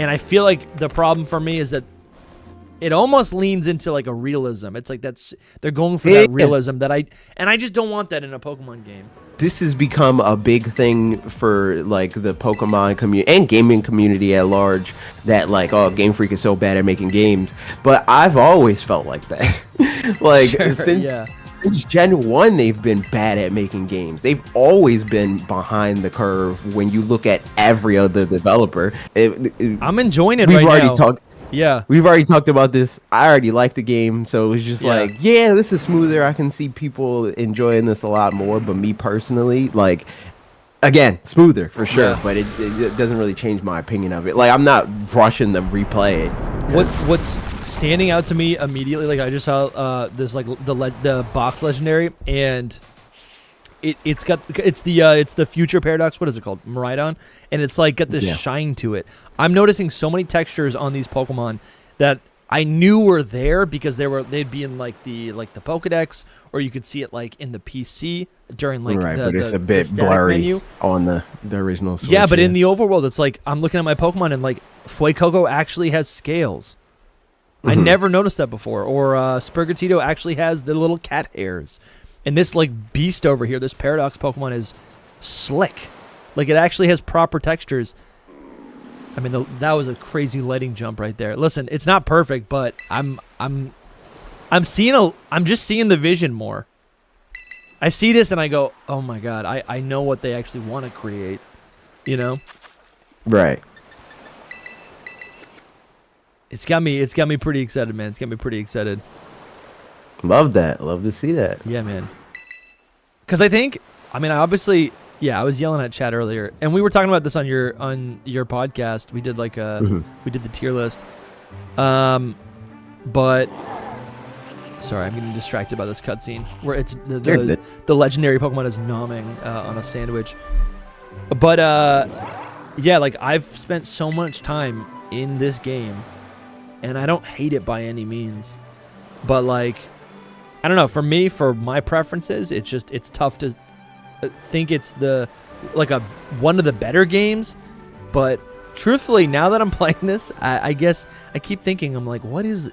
And I feel like the problem for me is that it almost leans into like a realism. It's like they're going for that realism that I just don't want that in a Pokemon game. This has become a big thing for like the Pokemon community and gaming community at large, that like, oh, Game Freak is so bad at making games. But I've always felt like that. Like since Gen 1, they've been bad at making games. They've always been behind the curve when you look at every other developer. I'm enjoying it right now. We've already talked about this. I already liked the game, so it was just like, yeah, this is smoother. I can see people enjoying this a lot more. But me personally, like, again, smoother for sure. But it doesn't really change my opinion of it. Like, I'm not rushing to replay it. What's standing out to me immediately? Like, I just saw there's like the box legendary, and it's the future paradox. What is it called? Maridon, and it's like got this shine to it. I'm noticing so many textures on these Pokemon that I knew were there because they'd be in like the Pokedex, or you could see it like in the PC during like but it's a bit blurry menu on the original Switch. Yeah, but in the overworld, it's like I'm looking at my Pokemon and like Fuecoco actually has scales. I never noticed that before. Or Sprigatito actually has the little cat hairs. And this like beast over here, this Paradox Pokemon, is slick. Like, it actually has proper textures. I mean, that was a crazy lighting jump right there. Listen, it's not perfect, but I'm just seeing the vision more. I see this and I go, oh my god, I know what they actually want to create. You know? Right. It's got me pretty excited, man. It's got me pretty excited. Love that. Love to see that. Yeah, man. Because I obviously, I was yelling at Chad earlier, and we were talking about this on your podcast. We did like we did the tier list. But sorry, I'm getting distracted by this cutscene where it's the legendary Pokemon is nomming on a sandwich. But like I've spent so much time in this game, and I don't hate it by any means. But like, I don't know. For me, for my preferences, it's tough to think it's one of the better games. But truthfully, now that I'm playing this, I guess I keep thinking, I'm like, what is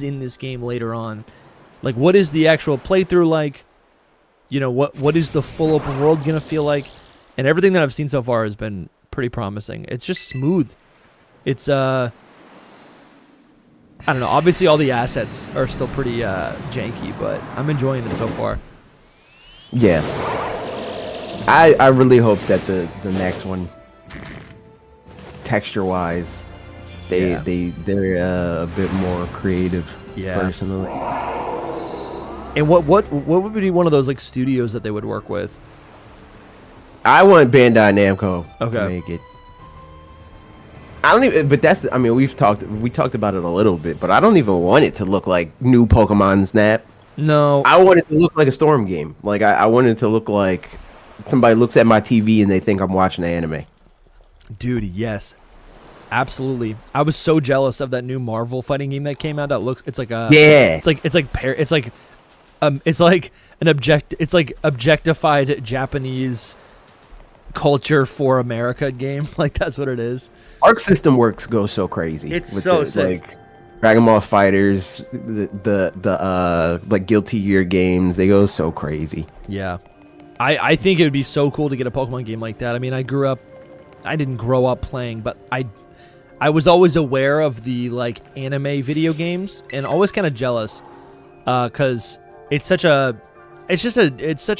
in this game later on? Like, what is the actual playthrough like? You know, what is the full open world gonna feel like? And everything that I've seen so far has been pretty promising. It's just smooth. It's I don't know. Obviously, all the assets are still pretty janky, but I'm enjoying it so far. Yeah. I really hope that the next one, texture-wise, they're a bit more creative. Yeah. Personally. And what would be one of those like studios that they would work with? I want Bandai Namco to make it. I don't even, but we talked about it a little bit, but I don't even want it to look like new Pokemon Snap. No. I want it to look like a Storm game. Like, I want it to look like somebody looks at my TV and they think I'm watching an anime. Dude, yes. Absolutely. I was so jealous of that new Marvel fighting game that came out that looks, it's like an objectified Japanese culture for America game. Like, that's what it is. Arc System Works goes so crazy. It's with so sick. Like Dragon Ball Fighters, the like Guilty Gear games, they go so crazy. Yeah. I think it would be so cool to get a Pokemon game like that. I mean, I didn't grow up playing, but I was always aware of the like anime video games and always kind of jealous because it's such a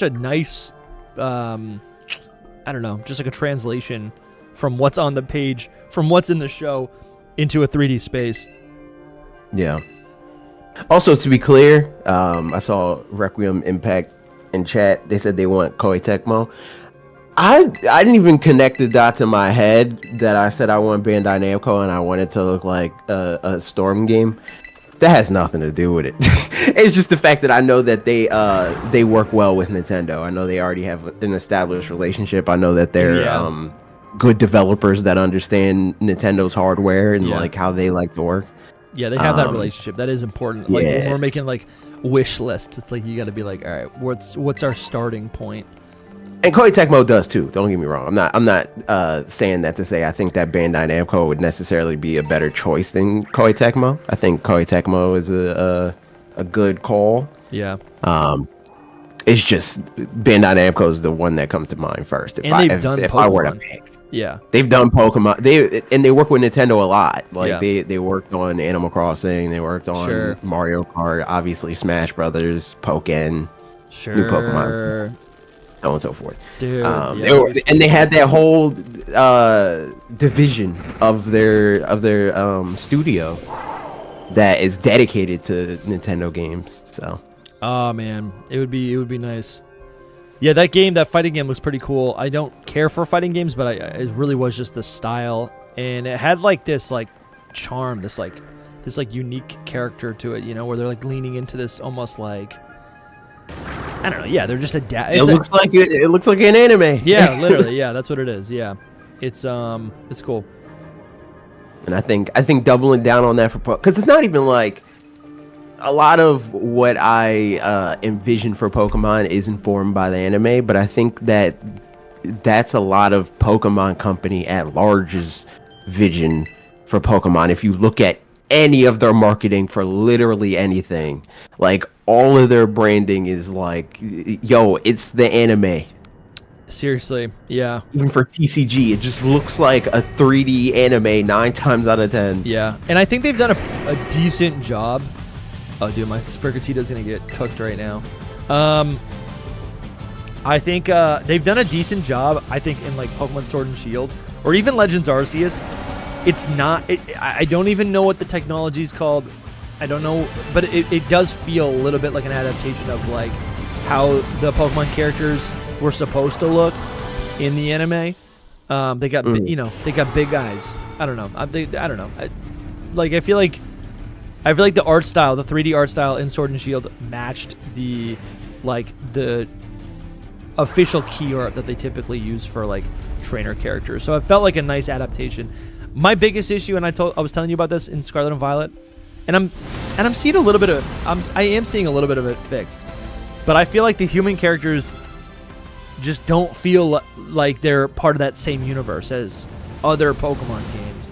nice I don't know, just like a translation from what's on the page, from what's in the show into a 3D space. Yeah. Also, to be clear, I saw Requiem Impact in chat. They said they want Koei Tecmo. I didn't even connect the dots in my head that I said I want Bandai Namco and I want it to look like a Storm game. That has nothing to do with it. It's just the fact that I know that they work well with Nintendo. I know they already have an established relationship. I know that they're good developers that understand Nintendo's hardware and like how they like to work. Yeah, they have that relationship. That is important. Like when we're making like wish lists, it's like you got to be like, all right, what's our starting point? And Koei Tecmo does too. Don't get me wrong. I'm not saying that to say I think that Bandai Namco would necessarily be a better choice than Koei Tecmo. I think Koei Tecmo is a good call. Yeah. It's just Bandai Namco is the one that comes to mind first. If I were to pick. Yeah. They've done Pokemon. They work with Nintendo a lot. Like they worked on Animal Crossing. They worked on Mario Kart. Obviously, Smash Brothers, Pokken, new Pokemon. So on and so forth. Dude, they had that whole division of their studio that is dedicated to Nintendo games. So, oh man, it would be nice. Yeah, that fighting game looks pretty cool. I don't care for fighting games, but it really was just the style, and it had like this like charm, this unique character to it. You know, where they're like leaning into this almost like. I don't know. Yeah, they're just it looks like an anime. Yeah, literally. Yeah, that's what it is. Yeah, it's cool. And I think doubling down on that because it's not even like a lot of what I envision for Pokemon is informed by the anime, but I think that's a lot of Pokemon Company at large's vision for Pokemon. If you look at any of their marketing for literally anything, like all of their branding is like, yo, it's the anime. Seriously, yeah. Even for TCG, it just looks like a 3D anime 9 times out of 10. Yeah, and I think they've done a decent job. Oh, dude, my Sprigatito's gonna get cooked right now. I think they've done a decent job. I think in like Pokemon Sword and Shield or even Legends Arceus. It's not. I don't even know what the technology is called. I don't know, but it does feel a little bit like an adaptation of like how the Pokemon characters were supposed to look in the anime. They got they got big eyes. I don't know. I don't know. I feel like the art style, the 3D art style in Sword and Shield matched the official key art that they typically use for like trainer characters. So it felt like a nice adaptation. My biggest issue, and I was telling you about this in Scarlet and Violet, and I'm seeing a little bit of I am seeing a little bit of it fixed, but I feel like the human characters just don't feel like they're part of that same universe as other Pokemon games,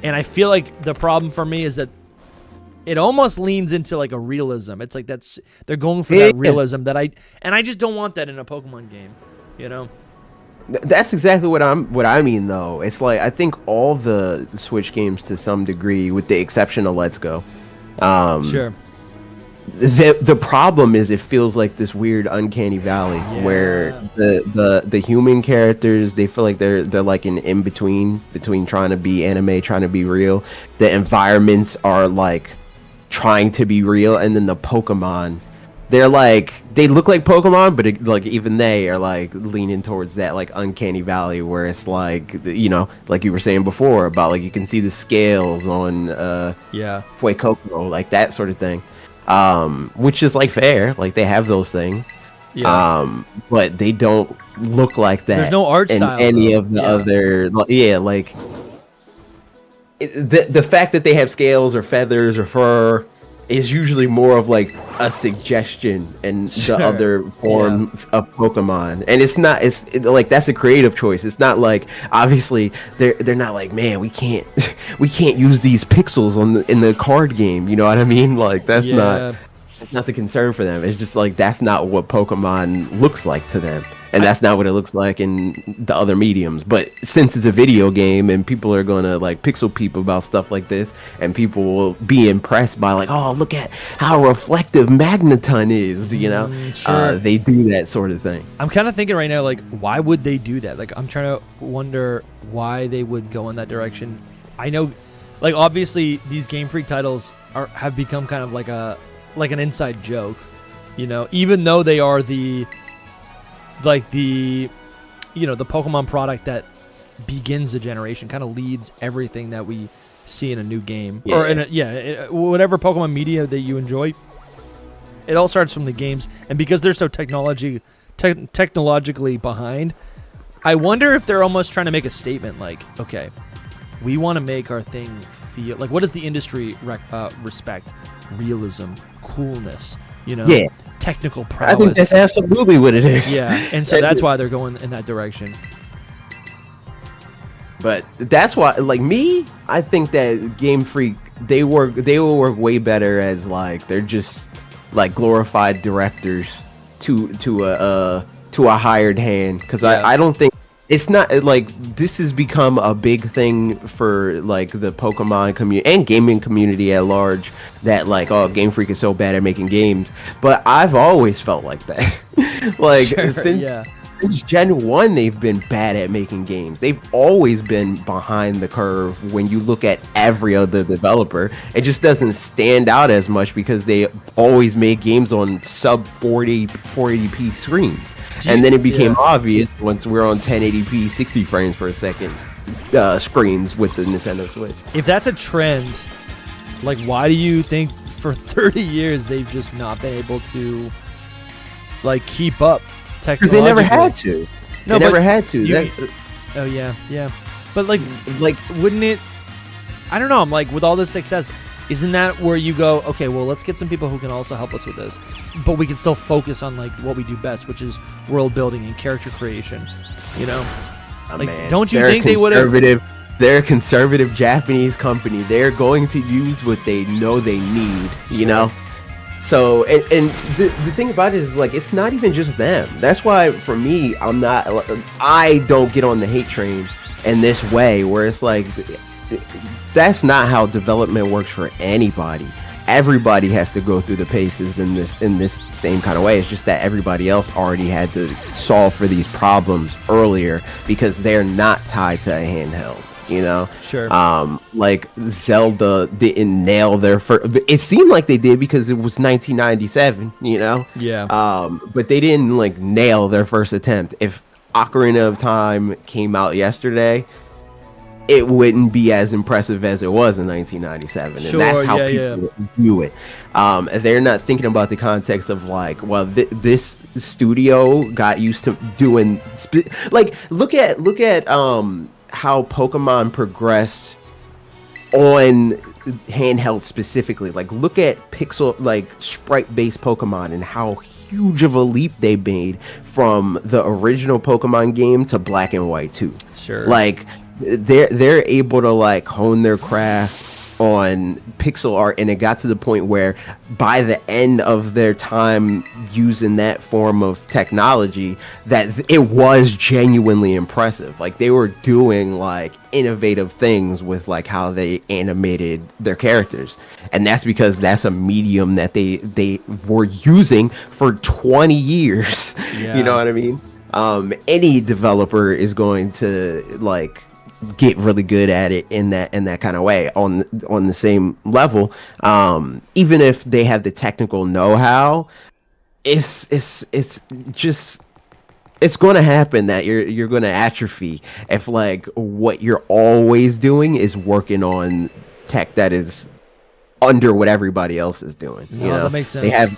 and I feel like the problem for me is that it almost leans into like a realism. It's like they're going for that realism that I just don't want that in a Pokemon game, you know. That's exactly what I mean though. It's like I think all the Switch games to some degree, with the exception of Let's Go. Sure. The problem is it feels like this weird uncanny valley where the human characters, they feel like they're like an in between trying to be anime, trying to be real. The environments are like trying to be real, and then the Pokemon, they look like Pokemon, but like even they are like leaning towards that like uncanny valley where it's like, you know, like you were saying before about like you can see the scales on Fuecoco, like that sort of thing, which is like fair, like they have those things, but they don't look like that. There's no art style in any of the other like the fact that they have scales or feathers or fur is usually more of like a suggestion in the other forms of Pokemon, and it's like that's a creative choice. It's not like, obviously they're not like, man, we can't use these pixels in the card game, you know what I mean? Like that's not the concern for them. It's just like that's not what Pokemon looks like to them, and that's not what it looks like in the other mediums. But since it's a video game and people are gonna like pixel peep about stuff like this, and people will be impressed by like, oh, look at how reflective Magneton is, you know. They do that sort of thing. I'm kind of thinking right now, like, why would they do that? Like, I'm trying to wonder why they would go in that direction. I know, like, obviously these Game Freak titles have become kind of like an inside joke, you know, even though they are the Pokemon product that begins the generation, kind of leads everything that we see in a new game, or whatever Pokemon media that you enjoy. It all starts from the games, and because they're so technologically behind, I wonder if they're almost trying to make a statement like, okay, we want to make our thing feel like, what does the industry respect? Realism, coolness, you know, technical prowess. I think that's absolutely what it is. Yeah, and so that's why they're going in that direction. But that's why, like me, I think that Game Freak they will work way better as like they're just like glorified directors to a hired hand, because I don't think it's not like this has become a big thing for like the Pokemon community and gaming community at large, that like, oh, Game Freak is so bad at making games. But I've always felt like that. Like since Gen 1, they've been bad at making games. They've always been behind the curve when you look at every other developer. It just doesn't stand out as much because they always made games on sub 480p screens. And then it became obvious once we're on 1080p 60 frames per second screens with the Nintendo Switch. If that's a trend, like, why do you think for 30 years they've just not been able to like keep up? Because they never had to. No, they never had to. Oh yeah. But like, wouldn't it? I don't know. I'm like, with all this success, isn't that where you go? Okay, well, let's get some people who can also help us with this, but we can still focus on like what we do best, which is world building and character creation. You know, don't you think they would have? They're a conservative Japanese company. They're going to use what they know they need. You know. So, and the thing about it is, like, it's not even just them. That's why, for me, I don't get on the hate train in this way, where it's like, that's not how development works for anybody. Everybody has to go through the paces in this same kind of way. It's just that everybody else already had to solve for these problems earlier because they're not tied to a handheld. You know, sure. Like Zelda didn't nail their first. It seemed like they did because it was 1997. You know, but they didn't like nail their first attempt. If Ocarina of Time came out yesterday, it wouldn't be as impressive as it was in 1997, and that's how people view it. They're not thinking about the context of like, well, this studio got used to doing like look at how Pokemon progressed on handheld specifically. Like, look at pixel, like sprite-based Pokemon, and how huge of a leap they made from the original Pokemon game to Black and White 2. Sure. Like, they're able to like hone their craft on pixel art, and it got to the point where by the end of their time using that form of technology, that it was genuinely impressive. Like, they were doing like innovative things with like how they animated their characters, and that's because that's a medium that they were using for 20 years. You know what I mean? Any developer is going to like get really good at it in that kind of way on the same level, even if they have the technical know-how. It's going to happen that you're going to atrophy if like what you're always doing is working on tech that is under what everybody else is doing. You know? That makes sense.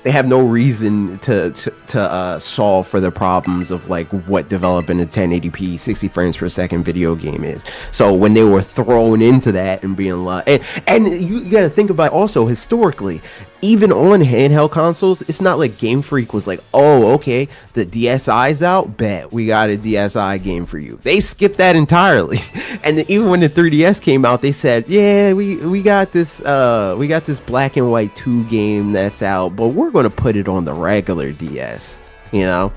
They have no reason to solve for the problems of like what developing a 1080p 60 frames per second video game is. So when they were thrown into that and being like, and you got to think about also historically, even on handheld consoles, it's not like Game Freak was like, oh, okay, the DSi's out, bet we got a DSi game for you. They skipped that entirely. And even when the 3DS came out, they said, yeah, we got this Black and White 2 game that's out, but we're going to put it on the regular DS. You know,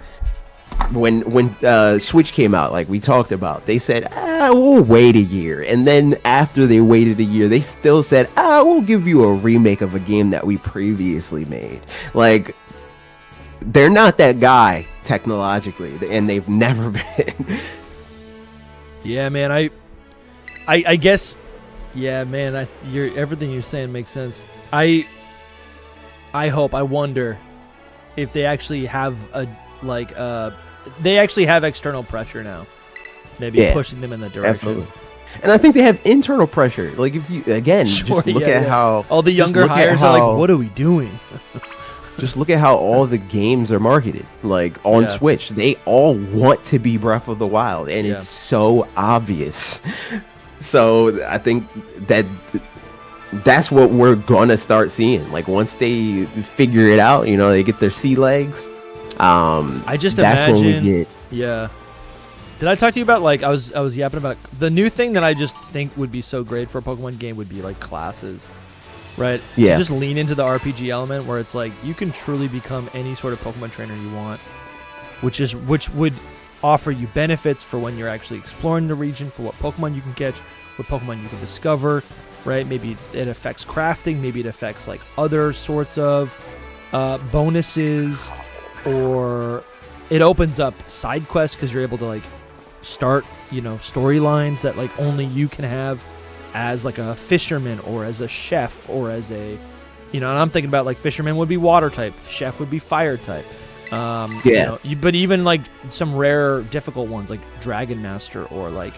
when Switch came out, like we talked about, they said, we'll wait a year. And then after they waited a year, they still said, we'll give you a remake of a game that we previously made. Like, they're not that guy technologically, and they've never been. Yeah, man. I guess. Yeah, man. Everything you're saying makes sense. I wonder if they actually have they actually have external pressure now, maybe pushing them in that direction. Absolutely. And I think they have internal pressure. Like, if you just look at how all the younger hires are like, what are we doing? Just look at how all the games are marketed, like on Switch. They all want to be Breath of the Wild, and it's so obvious. So I think that that's what we're gonna start seeing. Like once they figure it out, you know, they get their sea legs. I just that's imagine. when we get. Yeah. Did I talk to you about like I was yapping about the new thing that I just think would be so great for a Pokemon game would be like classes, right? Yeah. To just lean into the RPG element where it's like you can truly become any sort of Pokemon trainer you want, which would offer you benefits for when you're actually exploring the region, for what Pokemon you can catch, what Pokemon you can discover, right? Maybe it affects crafting, maybe it affects like other sorts of bonuses, or it opens up side quests because you're able to like start, you know, storylines that like only you can have as like a fisherman or as a chef or as a, you know, and I'm thinking about like fisherman would be water type, chef would be fire type. Yeah. You know, but even like some rare difficult ones like Dragon Master or like,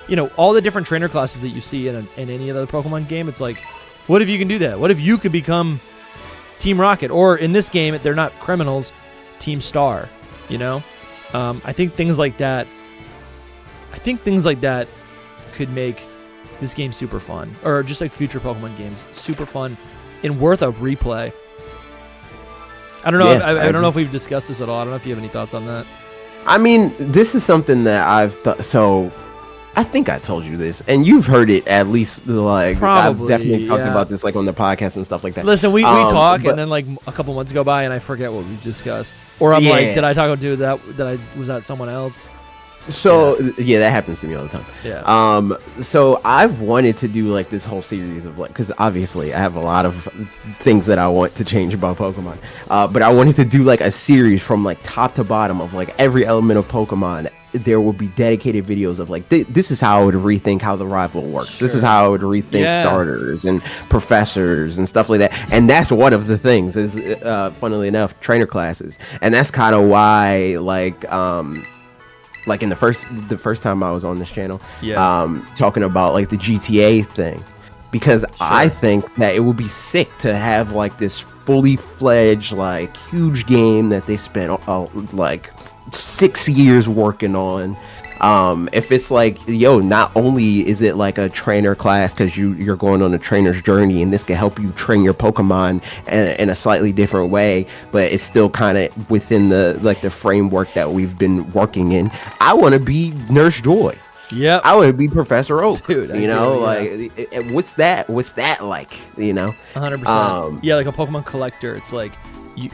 you know, all the different trainer classes that you see in any other Pokemon game. It's like, what if you can do that? What if you could become Team Rocket? Or in this game, they're not criminals, Team Star, you know? I think things like that could make this game super fun, or just like future Pokemon games super fun and worth a replay. I don't know. Yeah, I don't know if we've discussed this at all. I don't know if you have any thoughts on that. I mean, this is something that I've thought. So, I think I told you this, and you've heard it at least. Like, Probably, I've definitely talked yeah. about this, like on the podcast and stuff like that. Listen, we talk, but- and then like a couple months go by, and I forget what we discussed, or I'm Yeah. like, did I talk to that? Was that someone else? So yeah, that happens to me all the time. Yeah. So I've wanted to do like this whole series of like, because obviously I have a lot of things that I want to change about Pokemon. But I wanted to do like a series from like top to bottom of like every element of Pokemon. There will be dedicated videos of like this is how I would rethink how the rival works. Sure. This is how I would rethink starters and professors and stuff like that. And that's one of the things is, funnily enough, trainer classes. And that's kind of why like in the first time I was on this channel, talking about like the GTA thing, because I think that it would be sick to have like this fully fledged like huge game that they spent like 6 years working on. If it's like, yo, not only is it like a trainer class because you're going on a trainer's journey and this can help you train your Pokemon in a slightly different way, but it's still kind of within the like the framework that we've been working in. I want to be Nurse Joy. Yep. I want to be Professor Oak. Dude, you know, like what's that like, you know? 100%. Yeah, like a Pokemon collector. It's like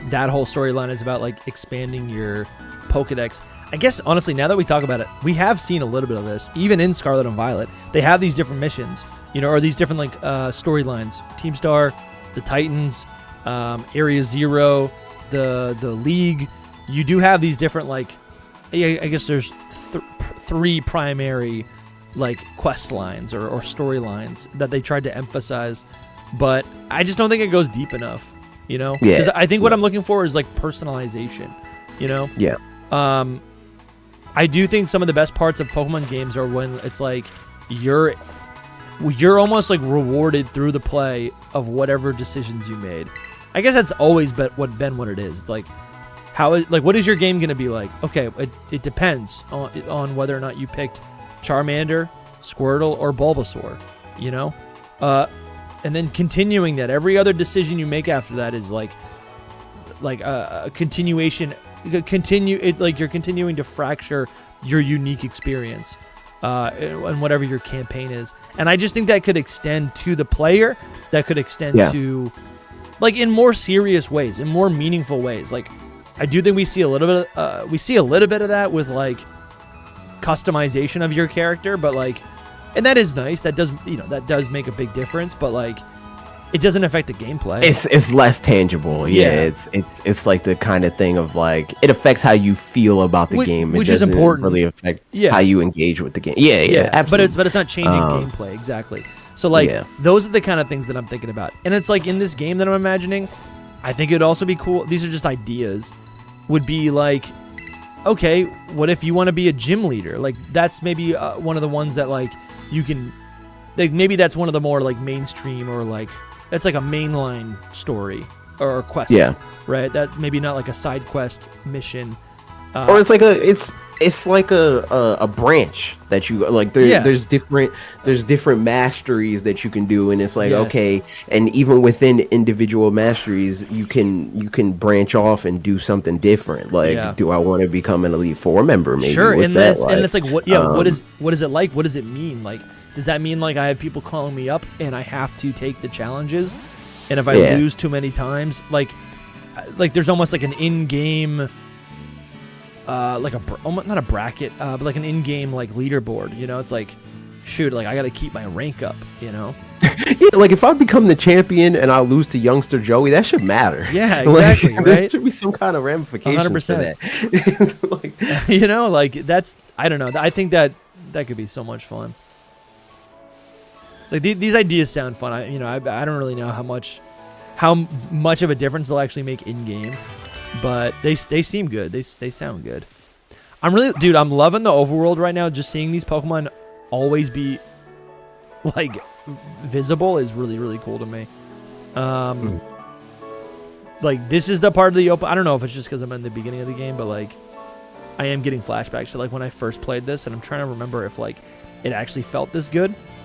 that whole storyline is about like expanding your Pokedex. I guess honestly, now that we talk about it, we have seen a little bit of this. Even in Scarlet and Violet, they have these different missions, you know, or these different like storylines. Team Star, the Titans, Area Zero, the League. You do have these different like, I guess there's three primary like quest lines or storylines that they tried to emphasize, but I just don't think it goes deep enough. You know, because I think what I'm looking for is like personalization. You know, I do think some of the best parts of Pokemon games are when it's like you're almost like rewarded through the play of whatever decisions you made. I guess that's always been what it is. It's like what is your game gonna be like? Okay, it depends on whether or not you picked Charmander, Squirtle, or Bulbasaur. You know, and then continuing that, every other decision you make after that is like a continuation. Like you're continuing to fracture your unique experience and whatever your campaign is. And I just think that could extend to the player, that could extend to like in more serious ways, in more meaningful ways. Like I do think we see a little bit of that with like customization of your character, but like, and that is nice. That does make a big difference, but like it doesn't affect the gameplay. It's less tangible. Yeah. It's like the kind of thing of like it affects how you feel about the game. Which is important. Really affect how you engage with the game. Yeah, absolutely. But it's not changing gameplay exactly. So like those are the kind of things that I'm thinking about. And it's like in this game that I'm imagining, I think it'd also be cool. These are just ideas. Would be like, okay, what if you want to be a gym leader? Like that's maybe one of the ones that like you can, like maybe that's one of the more like mainstream or like. That's like a mainline story or quest, right? That maybe not like a side quest mission, or it's like it's like a branch that you like. There's different masteries that you can do, and it's like okay, and even within individual masteries, you can branch off and do something different. Like, do I want to become an Elite Four member? Maybe. Sure, What's and that like? and it's like what what is it like? What does it mean? Like, does that mean like I have people calling me up and I have to take the challenges, and if I lose too many times, like there's almost like an in-game. Like not a bracket, but like an in-game like leaderboard. You know, it's like, shoot, like I got to keep my rank up. You know. Yeah, like if I become the champion and I lose to youngster Joey, that should matter. Yeah, exactly. Like, right. There should be some kind of ramifications 100%. For that. Like, you know, like that's I don't know. I think that could be so much fun. Like these ideas sound fun. I don't really know how much of a difference they'll actually make in game. But they seem good. They sound good. I'm loving the overworld right now. Just seeing these Pokemon always be like visible is really, really cool to me. Like this is the part of the open. I don't know if it's just because I'm in the beginning of the game, but like I am getting flashbacks to like when I first played this, and I'm trying to remember if like it actually felt this good.